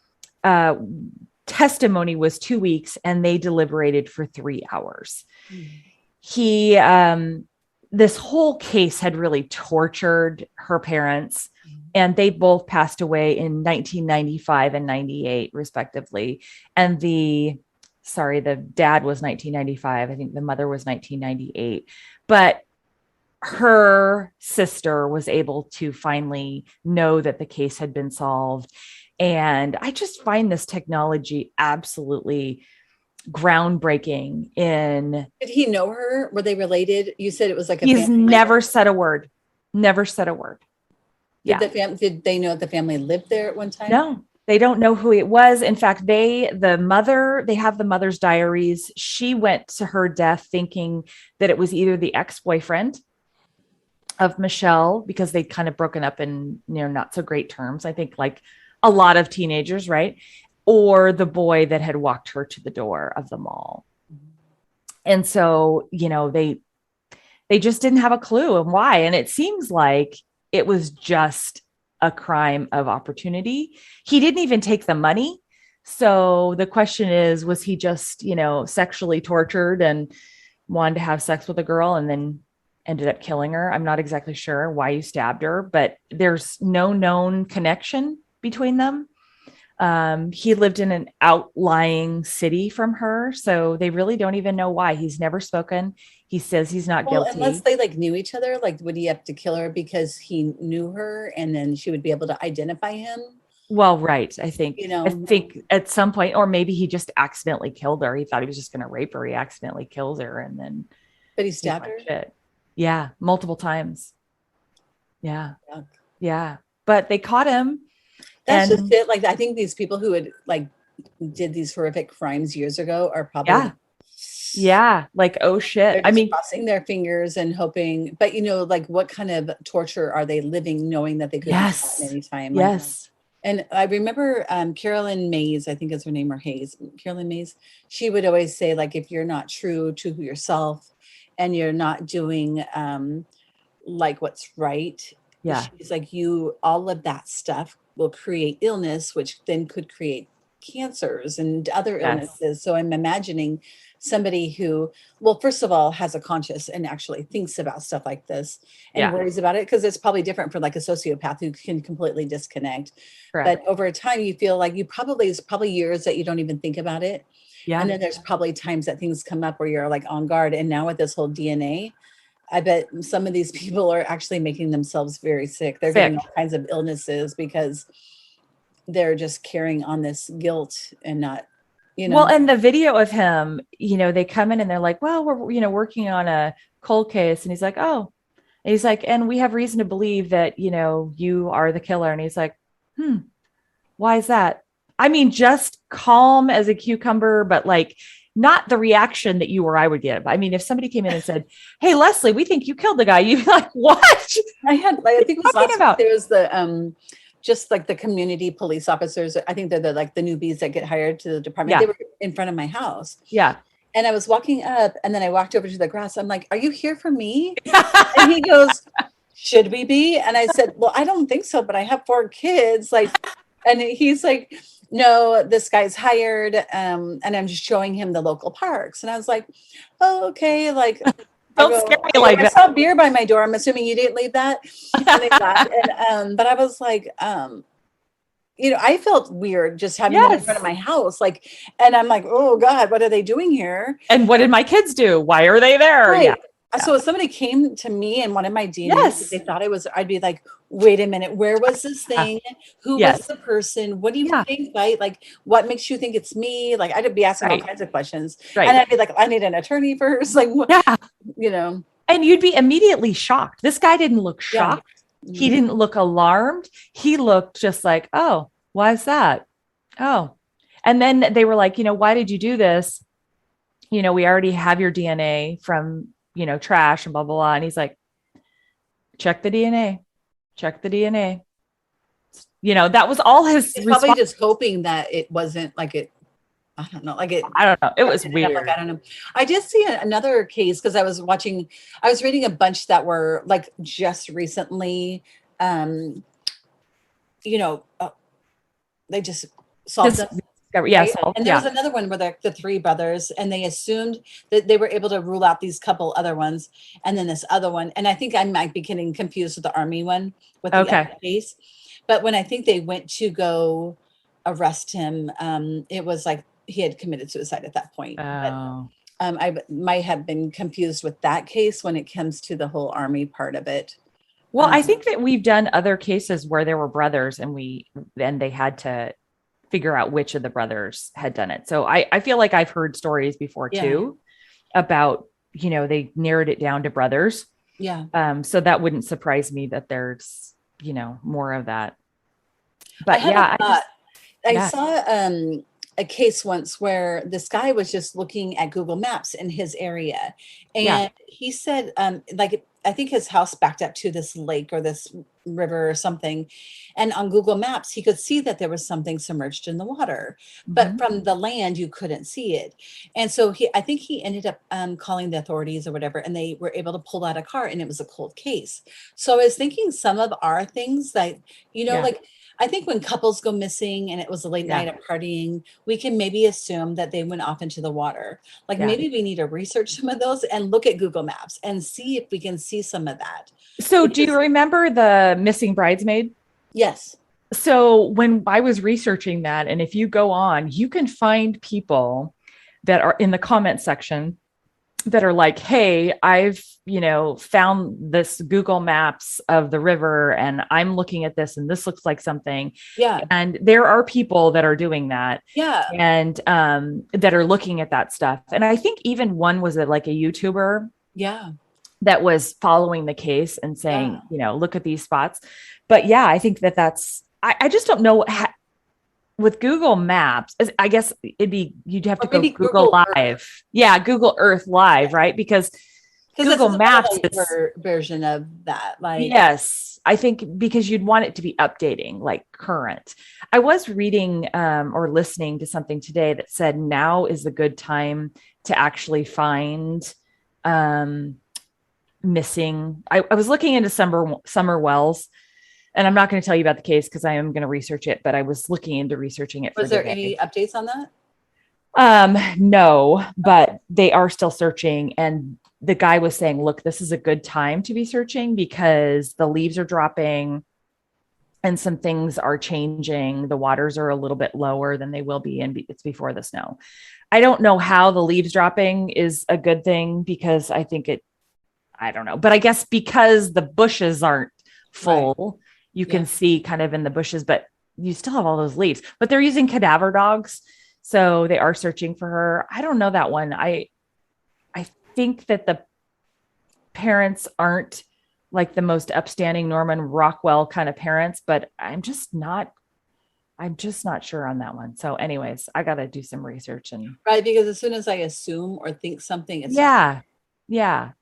testimony was 2 weeks, and they deliberated for 3 hours. This whole case had really tortured her parents, and they both passed away in 1995 and 98 respectively. And the dad was 1995. I think the mother was 1998, but her sister was able to finally know that the case had been solved. And I just find this technology absolutely groundbreaking. Did he know her? Were they related? You said it was like he's never said a word. Never said a word. Yeah. Did they know the family lived there at one time? No, they don't know who it was. In fact, they have the mother's diaries. She went to her death thinking that it was either the ex-boyfriend of Michelle, because they'd kind of broken up in, not so great terms. I think like a lot of teenagers, right? Or the boy that had walked her to the door of the mall. And so, they just didn't have a clue and why. And it seems like it was just a crime of opportunity. He didn't even take the money. So the question is, was he just, sexually tortured and wanted to have sex with a girl and then ended up killing her? I'm not exactly sure why he stabbed her, but there's no known connection between them. He lived in an outlying city from her, so they really don't even know why. He's never spoken. He says he's not guilty. Unless they knew each other, would he have to kill her because he knew her and then she would be able to identify him? Well, right. I think at some point, or maybe he just accidentally killed her. He thought he was just going to rape her. He accidentally kills her, and then. But he stabbed her. Shit. Yeah, multiple times. Yeah, Yuck. Yeah. But they caught him. That's just it. I think these people who had did these horrific crimes years ago are probably oh shit. Crossing their fingers and hoping, but what kind of torture are they living knowing that they could be caught anytime? Yes. And I remember Carolyn Mays, I think is her name, or Hayes, Carolyn Mays. She would always say, if you're not true to yourself and you're not doing what's right. Yeah. She's all of that stuff will create illness, which then could create cancers and other illnesses. So I'm imagining somebody who, first of all, has a conscience and actually thinks about stuff like this and worries about it, because it's probably different for a sociopath who can completely disconnect. Correct. But over time, you feel like it's probably years that you don't even think about it. Yeah. And then there's probably times that things come up where you're on guard. And now with this whole DNA, I bet some of these people are actually making themselves very sick. They're getting all kinds of illnesses because they're just carrying on this guilt and not, Well, and the video of him, they come in and they're like, well, we're, working on a cold case. And he's like, oh, and he's like, and we have reason to believe that, you are the killer. And he's like, why is that? I mean, just calm as a cucumber, but not the reaction that you or I would get. I mean, if somebody came in and said, hey, Leslie, we think you killed the guy, you'd be like, what? I think it was last week, there was just like the community police officers. I think they're the newbies that get hired to the department. Yeah. They were in front of my house. Yeah. And I was walking up, and then I walked over to the grass. I'm like, "Are you here for me?" And he goes, "Should we be?" And I said, "Well, I don't think so, but I have 4 kids." Like, and he's like, "No, this guy's hired." And I'm just showing him the local parks. And I was like, "Oh, okay." Like, Don't scare me like I that. saw beer by my door. I'm assuming you didn't leave that. And they laughed. And, but I was like, I felt weird just having them in front of my house. Like, and I'm like, "Oh God, what are they doing here?" And what did my kids do? Why are they there? Right. Yeah. So if somebody came to me and wanted my DNA, they thought I'd be like, "Wait a minute, where was this thing? Who was the person? What do you think? Like, what makes you think it's me?" Like, I'd be asking all kinds of questions. Right. And I'd be like, "I need an attorney first." Like, And you'd be immediately shocked. This guy didn't look shocked. Yeah. He didn't look alarmed. He looked just like, "Oh, why is that? Oh." And then they were like, "Why did you do this? We already have your DNA from, trash and blah, blah, blah." And he's like, check the DNA. That was all his He's probably just hoping that it wasn't like it. I don't know. Like it. I don't know. It was weird. Like, I don't know. I did see another case because I was reading a bunch that were like just recently, they just solved them. Yeah. Right? And there was another one where the 3 brothers, and they assumed that they were able to rule out these couple other ones. And then this other one, and I think I might be getting confused with the Army one with the other case. But when I think they went to go arrest him, it was like he had committed suicide at that point. Oh. But, I might have been confused with that case when it comes to the whole Army part of it. Well, I think that we've done other cases where there were brothers and they had to figure out which of the brothers had done it. So I feel like I've heard stories before too about, they narrowed it down to brothers. Yeah. So that wouldn't surprise me that there's, more of that. But I saw a case once where this guy was just looking at Google Maps in his area. And he said, I think his house backed up to this lake or this river or something. And on Google Maps, he could see that there was something submerged in the water, but from the land, you couldn't see it. And so I think he ended up calling the authorities or whatever, and they were able to pull out a car, and it was a cold case. So I was thinking some of our things that, like, I think when couples go missing and it was a late night of partying, we can maybe assume that they went off into the water. Like maybe we need to research some of those and look at Google Maps and see if we can see some of that. So do you remember the missing bridesmaid? Yes. So when I was researching that, and if you go on, you can find people that are in the comment section that are like, "Hey, I've, found this Google Maps of the river, and I'm looking at this, and this looks like something." Yeah. And there are people that are doing that. Yeah. And that are looking at that stuff. And I think even one was like a YouTuber. Yeah. That was following the case and saying, look at these spots. But I think that's, I just don't know with Google Maps. I guess you'd have to go Google Live. Earth. Yeah. Google Earth Live. Right. Because Google Maps is version of that. Like, yes, I think because you'd want it to be updating, like current. I was reading or listening to something today that said now is a good time to actually find missing. I was looking into summer wells, and I'm not going to tell you about the case because I am going to research it, but I was looking into researching it. Was there any updates on that? No, but they are still searching. And the guy was saying, look, this is a good time to be searching because the leaves are dropping and some things are changing. The waters are a little bit lower than they will be, and it's before the snow. I don't know how the leaves dropping is a good thing because I think I don't know, but I guess because the bushes aren't full, you can see kind of in the bushes, but you still have all those leaves. But they're using cadaver dogs, so they are searching for her. I don't know that one. I think that the parents aren't like the most upstanding Norman Rockwell kind of parents, but I'm just not sure on that one. So anyways, I got to do some research because as soon as I assume or think something, it's Yeah.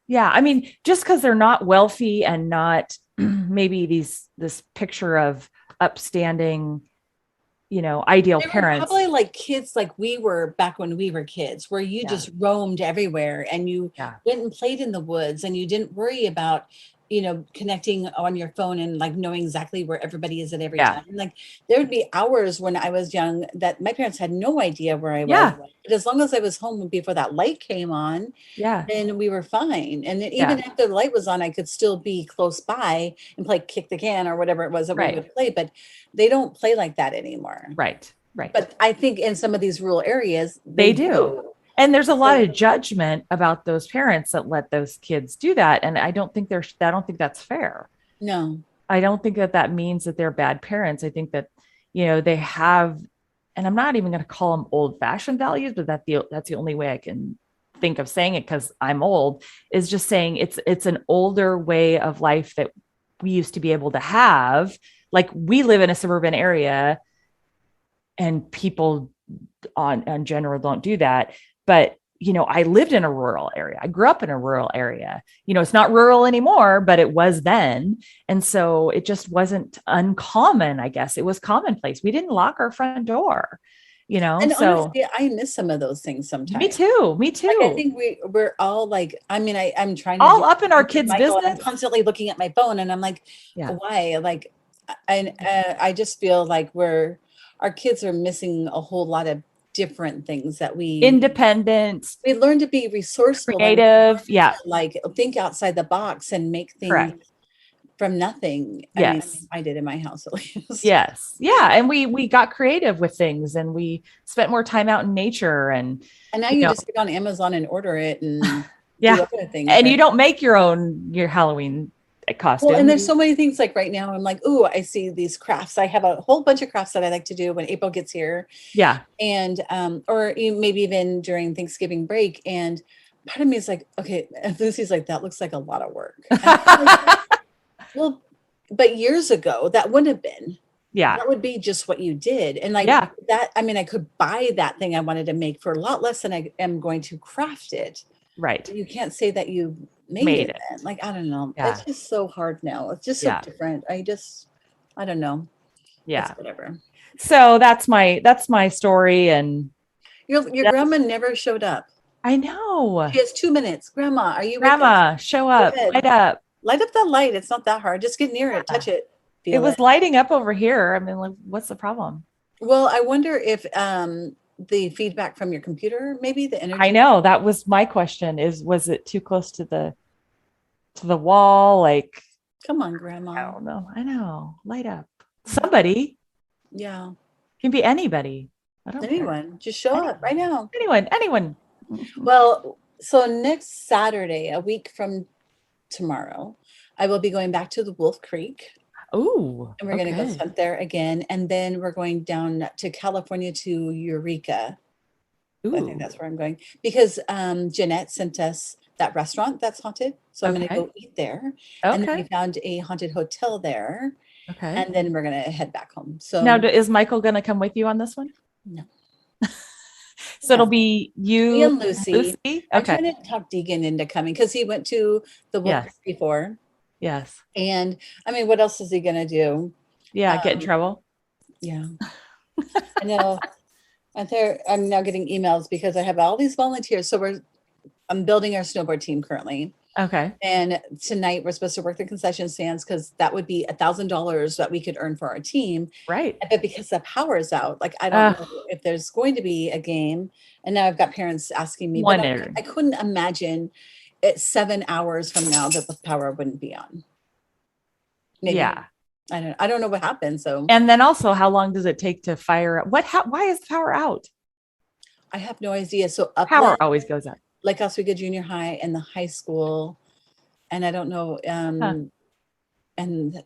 I mean, just because they're not wealthy and not maybe this picture of upstanding, ideal They were parents. probably like kids like we were back when we were kids, where you just roamed everywhere and you went and played in the woods and you didn't worry about, connecting on your phone and like knowing exactly where everybody is at every time. Like there would be hours when I was young that my parents had no idea where I was. But as long as I was home before that light came on, then we were fine. And then even after the light was on, I could still be close by and play kick the can or whatever it was that we would play. But they don't play like that anymore. Right. But I think in some of these rural areas, they do. And there's a lot of judgment about those parents that let those kids do that. And I don't think that's fair. No, I don't think that means that they're bad parents. I think that, they have, and I'm not even going to call them old fashioned values, but that's the only way I can think of saying it, because I'm old, is just saying it's an older way of life that we used to be able to have. Like we live in a suburban area and people on general don't do that. But, I lived in a rural area. I grew up in a rural area. It's not rural anymore, but it was then. And so it just wasn't uncommon, I guess. It was commonplace. We didn't lock our front door, And so honestly, I miss some of those things sometimes. Me too. Like, I think we're all like, I'm trying to all up in our kids' business. I'm constantly looking at my phone and I'm like, why? Like, I just feel like our kids are missing a whole lot of different things that independent. We learn to be resourceful, creative, like think outside the box and make things from nothing. I did in my house at least. Yes. Yeah. And we got creative with things and we spent more time out in nature and now you just get on Amazon and order it and do other things. And you don't make your Halloween costume. Well, and there's so many things like right now I'm like, oh, I see these crafts. I have a whole bunch of crafts that I like to do when April gets here. Yeah. And or maybe even during Thanksgiving break. And part of me is like, okay, and Lucy's like, that looks like a lot of work. Well, but years ago that wouldn't have been. That would be just what you did. And like that, I could buy that thing I wanted to make for a lot less than I am going to craft it. Right. You can't say that you made it. Like, I don't know. It's just so hard now. It's just so different. I don't know. Yeah. It's whatever. So that's my story. And your grandma never showed up. I know. She has 2 minutes. Grandma, are you Grandma, show up. Light up. Light up the light. It's not that hard. Just get near it. Touch it. It was lighting up over here. I mean, like, what's the problem? Well, I wonder if the feedback from your computer, maybe the energy. I know, that was my question, was it too close to the wall? Like, come on, Grandma. I don't know. I know. Light up. Somebody. Yeah. Can be anybody. I don't Anyone. Just show up right now. Anyone. Well, so next Saturday, a week from tomorrow, I will be going back to the Wolf Creek. Oh, and we're going to go hunt there again. And then we're going down to California to Eureka. Ooh. I think that's where I'm going because Jeanette sent us that restaurant that's haunted. So I'm going to go eat there. Okay. And then we found a haunted hotel there. Okay. And then we're going to head back home. So now, is Michael going to come with you on this one? No. So it'll be you and Lucy. Okay. I'm trying to talk Deegan into coming because he went to the Wolf Creek before. Yes. And what else is he going to do? Yeah. Get in trouble. Yeah. I know. I'm now getting emails because I have all these volunteers. So I'm building our snowboard team currently. Okay. And tonight we're supposed to work the concession stands because that would be $1,000 that we could earn for our team. Right. But because the power is out, like I don't know if there's going to be a game. And now I've got parents asking me. I couldn't imagine it 7 hours from now that the power wouldn't be on. Maybe. Yeah. I don't know what happened. So and then also, how long does it take to fire? Why is the power out? I have no idea. So power always goes out. Like Oswego Junior High and the high school, and I don't know, and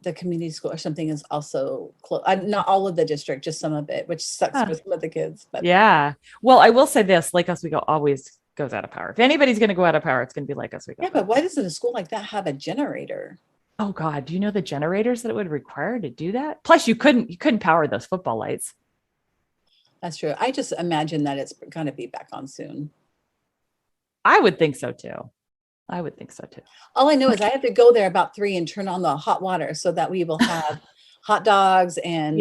the community school or something is also close. Not all of the district, just some of it, which sucks for some of the kids. But yeah, well, I will say this: Lake Oswego always goes out of power. If anybody's going to go out of power, it's going to be Lake Oswego. Yeah, but why doesn't a school like that have a generator? Oh God, do you know the generators that it would require to do that? Plus, you couldn't power those football lights. That's true. I just imagine that it's going to be back on soon. I would think so too. All I know is I have to go there about 3 and turn on the hot water so that we will have hot dogs and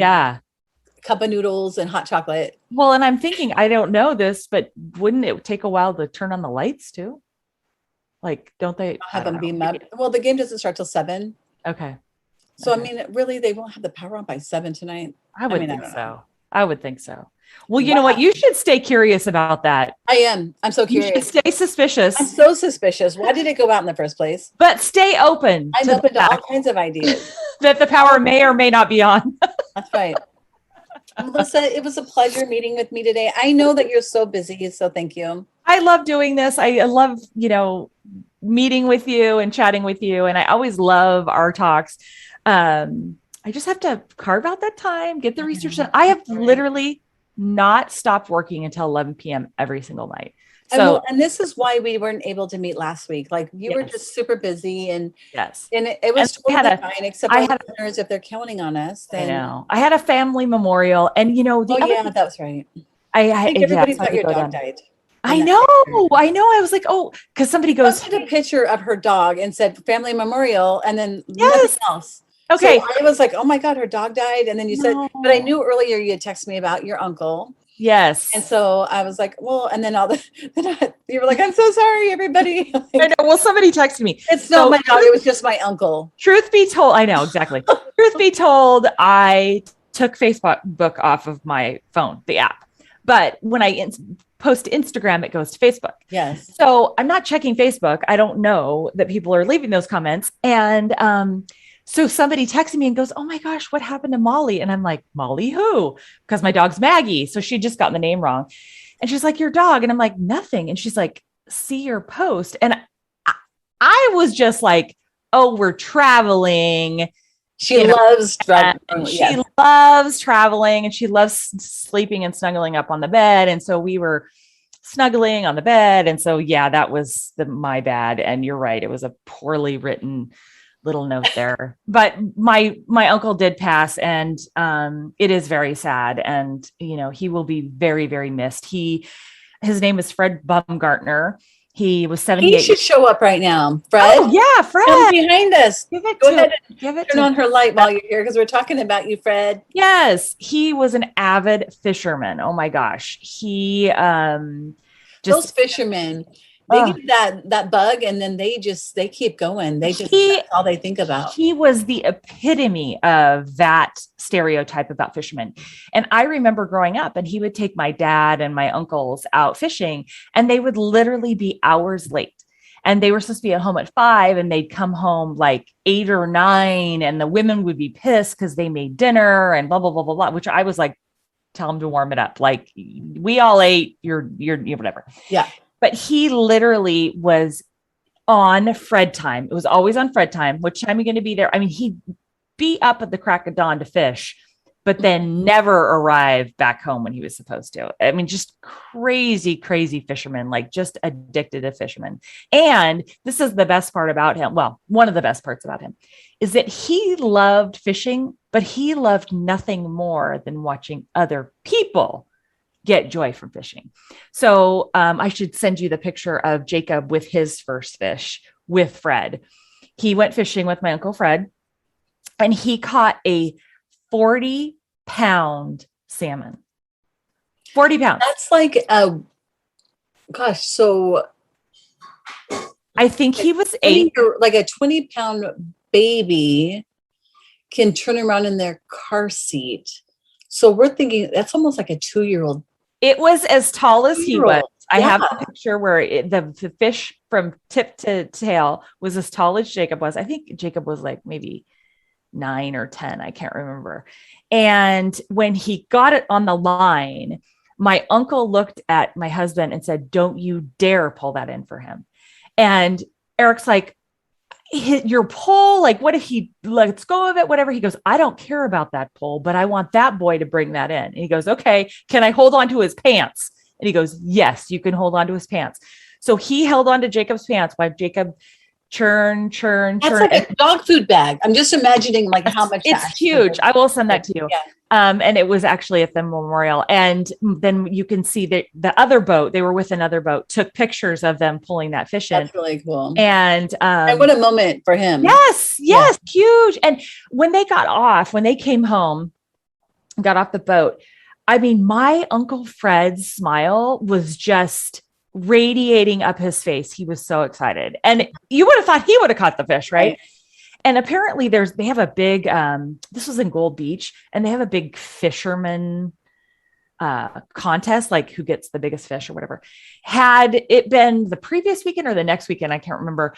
cup of noodles and hot chocolate. Well, and I'm thinking, I don't know this, but wouldn't it take a while to turn on the lights too? Like, don't they have them beam up? Well, the game doesn't start till 7. Okay. So, I mean, really, they won't have the power on by 7 tonight. I would think so. I would think so. Well, you know what? You should stay curious about that. I am. I'm so curious. You should stay suspicious. I'm so suspicious. Why did it go out in the first place? But stay open. I'm open to all kinds of ideas. That the power may or may not be on. That's right. Melissa, it was a pleasure meeting with me today. I know that you're so busy, so thank you. I love doing this. I love, meeting with you and chatting with you. And I always love our talks. I just have to carve out that time, get the research done. I have literally not stopped working until 11 p.m. every single night. So, and this is why we weren't able to meet last week. Like you were just super busy, and it was totally fine. Except for listeners, if they're counting on us, then I know I had a family memorial, and that was right. I think everybody thought your dog died. I know. I was like, because somebody goes had a picture of her dog and said family memorial, and then nothing else. Okay. So I was like, oh my God, her dog died. And then you said, but I knew earlier you had texted me about your uncle. Yes. And so I was like, well, and then you were like, I'm so sorry, everybody. I know. Well, somebody texted me. It's not my dog. It was just my uncle. Truth be told, I know exactly. Truth be told, I took Facebook off of my phone, the app. But when I post to Instagram, it goes to Facebook. Yes. So I'm not checking Facebook. I don't know that people are leaving those comments. And so somebody texted me and goes, oh my gosh, what happened to Molly? And I'm like, Molly who? Because my dog's Maggie. So she just gotten the name wrong. And she's like, your dog. And I'm like, nothing. And she's like, see your post. And I was just like, oh, we're traveling. She loves traveling. She loves traveling, and she loves sleeping and snuggling up on the bed. And so we were snuggling on the bed. And so, that was my bad. And you're right. It was a poorly written little note there, but my uncle did pass, and it is very sad. And, he will be very, very missed. His name is Fred Baumgartner. He was 78. He should show up right now. Fred. Oh yeah. Fred. Come behind us. Go ahead and turn on her light while you're here, because we're talking about you, Fred. Yes. He was an avid fisherman. Oh my gosh. He, those fishermen, they get that bug, and then they keep going. That's all they think about. He was the epitome of that stereotype about fishermen. And I remember growing up, and he would take my dad and my uncles out fishing, and they would literally be hours late. And they were supposed to be at home at 5, and they'd come home like 8 or 9, and the women would be pissed because they made dinner and blah, blah, blah, blah, blah, which I was like, tell them to warm it up. Like, we all ate, you're whatever. Yeah. But he literally was on Fred time. It was always on Fred time. What time are you going to be there? I mean, he'd be up at the crack of dawn to fish, but then never arrive back home when he was supposed to. I mean, just crazy, crazy fisherman, like just addicted to fishermen. And this is the best part about him. Well, one of the best parts about him is that he loved fishing, but he loved nothing more than watching other people get joy from fishing. So I should send you the picture of Jacob with his first fish with Fred. He went fishing with my Uncle Fred, and he caught a 40-pound salmon. 40 pounds. That's like, so I think he was 8. Like a 20-pound baby can turn around in their car seat. So we're thinking that's almost like a 2-year-old. It was as tall as he was. I have a picture where the fish from tip to tail was as tall as Jacob was. I think Jacob was like maybe 9 or 10. I can't remember. And when he got it on the line, my uncle looked at my husband and said, don't you dare pull that in for him. And Eric's like, hit your pole. Like, what if he lets go of it? Whatever. He goes, I don't care about that pole, but I want that boy to bring that in. And he goes, okay, can I hold on to his pants? And he goes, yes, you can hold on to his pants. So he held on to Jacob's pants while Jacob churn. That's like a dog food bag. I'm just imagining like how much. It's huge. I will send that to you. Yeah. And it was actually at the memorial. And then you can see that the other boat, they were with another boat, took pictures of them pulling that fish in. That's really cool. And what a moment for him. Yes, huge. And when they came home, got off the boat, I mean, my Uncle Fred's smile was just radiating up his face. He was so excited. And you would have thought he would have caught the fish, right? And apparently they have a big, this was in Gold Beach, and they have a big fisherman contest, like who gets the biggest fish or whatever. Had it been the previous weekend or the next weekend, I can't remember,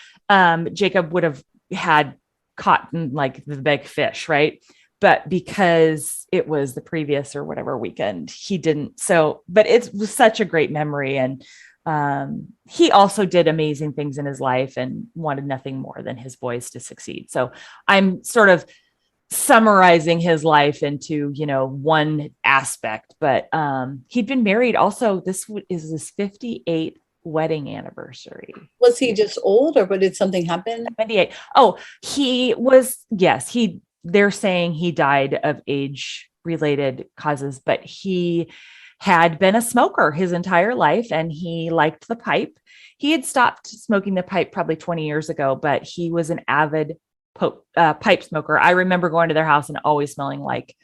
Jacob would have had caught like the big fish, right? But because it was the previous or whatever weekend, he didn't. So, but it was such a great memory. And he also did amazing things in his life and wanted nothing more than his boys to succeed. So I'm sort of summarizing his life into, one aspect, but he'd been married also. This is his 58th wedding anniversary. Was he just old, or did something happen? 78. Oh, he was, yes, they're saying he died of age related causes, but he had been a smoker his entire life and he liked the pipe. He had stopped smoking the pipe probably 20 years ago, but he was an avid pipe smoker. I remember going to their house and always smelling like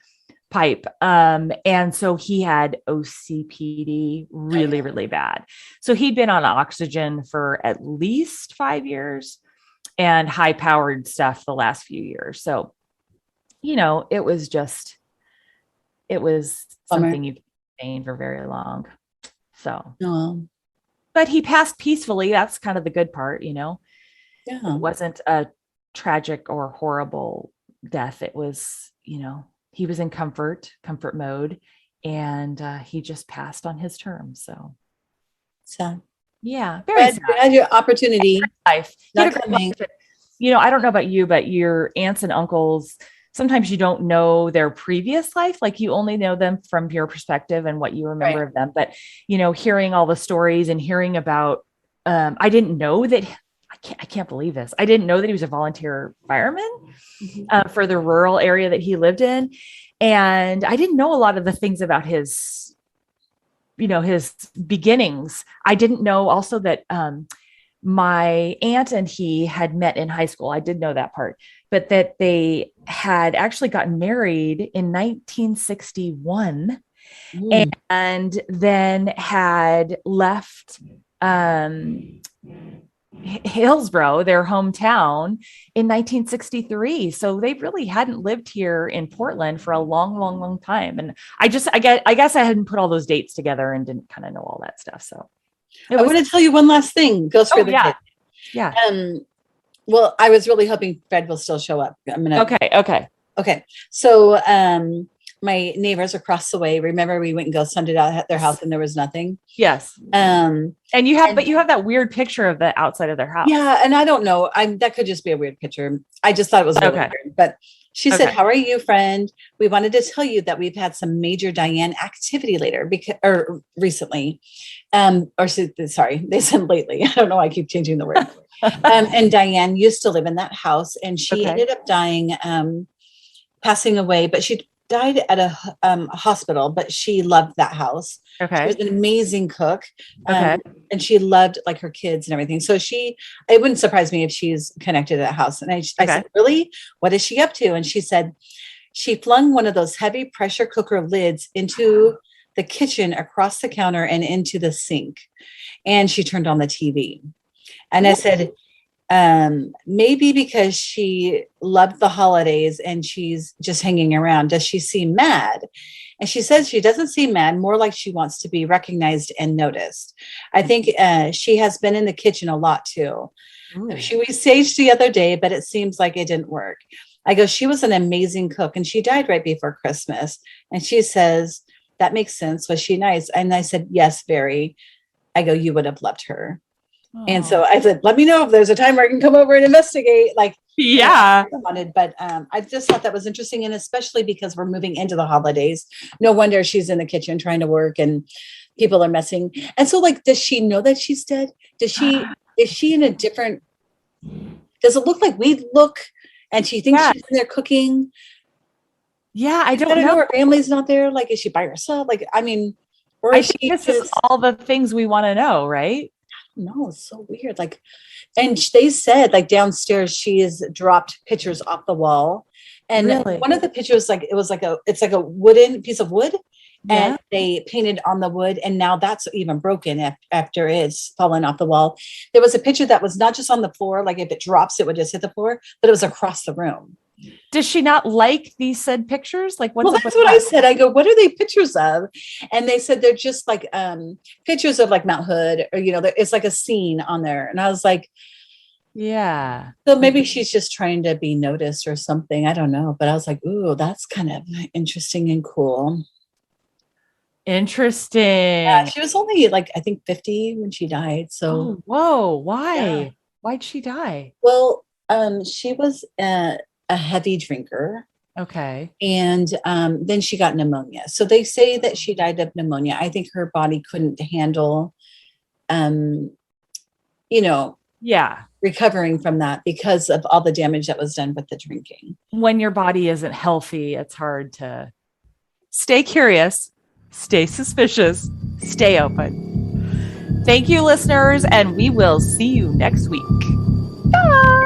pipe. And so he had OCPD really, really bad. So he'd been on oxygen for at least 5 years and high powered stuff the last few years. So, it was something you staying for very long. So, but he passed peacefully. That's kind of the good part, Yeah. It wasn't a tragic or horrible death. It was, he was in comfort mode, and he just passed on his terms. So sad. Yeah. Very sad. You had your opportunity. Life. I don't know about you, but your aunts and uncles, sometimes you don't know their previous life. Like you only know them from your perspective and what you remember of them. But, hearing all the stories and hearing about, I didn't know that, I can't believe this. I didn't know that he was a volunteer fireman for the rural area that he lived in. And I didn't know a lot of the things about his beginnings. I didn't know also that my aunt and he had met in high school. I did know that part, but that they had actually gotten married in 1961 and then had left Hillsborough, their hometown, in 1963. So they really hadn't lived here in Portland for a long, long, long time. And I guess I hadn't put all those dates together and didn't kind of know all that stuff. So I want to tell you one last thing. Goes for the kid. Yeah. Well, I was really hoping Fred will still show up. Okay. So, my neighbors across the way, remember we went and go sunned it out at their house and there was nothing. Yes. And you have that weird picture of the outside of their house. Yeah. And I don't know. That could just be a weird picture. I just thought it was really weird, but she said, "How are you, friend? We wanted to tell you that we've had some major Diane activity recently. Sorry, they said lately. I don't know why I keep changing the word. And Diane used to live in that house, and she ended up dying, passing away, but she died at a hospital, but she loved that house. She was an amazing cook. And she loved like her kids and everything. So it wouldn't surprise me if she's connected to that house. And I said, really? What is she up to? And she said, she flung one of those heavy pressure cooker lids into the kitchen across the counter and into the sink. And she turned on the TV. And I said, maybe because she loved the holidays and she's just hanging around. Does she seem mad? And she says she doesn't seem mad, more like she wants to be recognized and noticed. I think she has been in the kitchen a lot too. We staged the other day, but it seems like it didn't work. I go, she was an amazing cook and she died right before Christmas. And she says, that makes sense. Was she nice? And I said, yes, very. I go, you would have loved her. And so I said, let me know if there's a time where I can come over and investigate. But I just thought that was interesting. And especially because we're moving into the holidays, no wonder she's in the kitchen trying to work and people are messing. And so does she know that she's dead? Is she in a different does it look like we look? And she thinks she's in there cooking. Yeah, I don't know. Her family's not there. Like, is she by herself? Like, I mean, or I think this is all the things we want to know, right? No, it's so weird. Like, and they said like downstairs she has dropped pictures off the wall, and one of the pictures, like it's like a wooden piece of wood, and they painted on the wood, and now that's even broken after it's fallen off the wall. There was a picture that was not just on the floor, like if it drops, it would just hit the floor, but it was across the room. Does she not like these said pictures? Like, well, that's what I said. I go, what are they pictures of? And they said they're just like pictures of like Mount Hood, or it's like a scene on there. And I was like, yeah. So maybe she's just trying to be noticed or something. I don't know. But I was like, ooh, that's kind of interesting and cool. Interesting. Yeah, she was only like, I think 50 when she died. So whoa, why? Yeah. Why'd she die? Well, she was a heavy drinker. Okay. And then she got pneumonia. So they say that she died of pneumonia. I think her body couldn't handle recovering from that because of all the damage that was done with the drinking. When your body isn't healthy, it's hard to stay curious, stay suspicious, stay open. Thank you, listeners, and we will see you next week. Bye.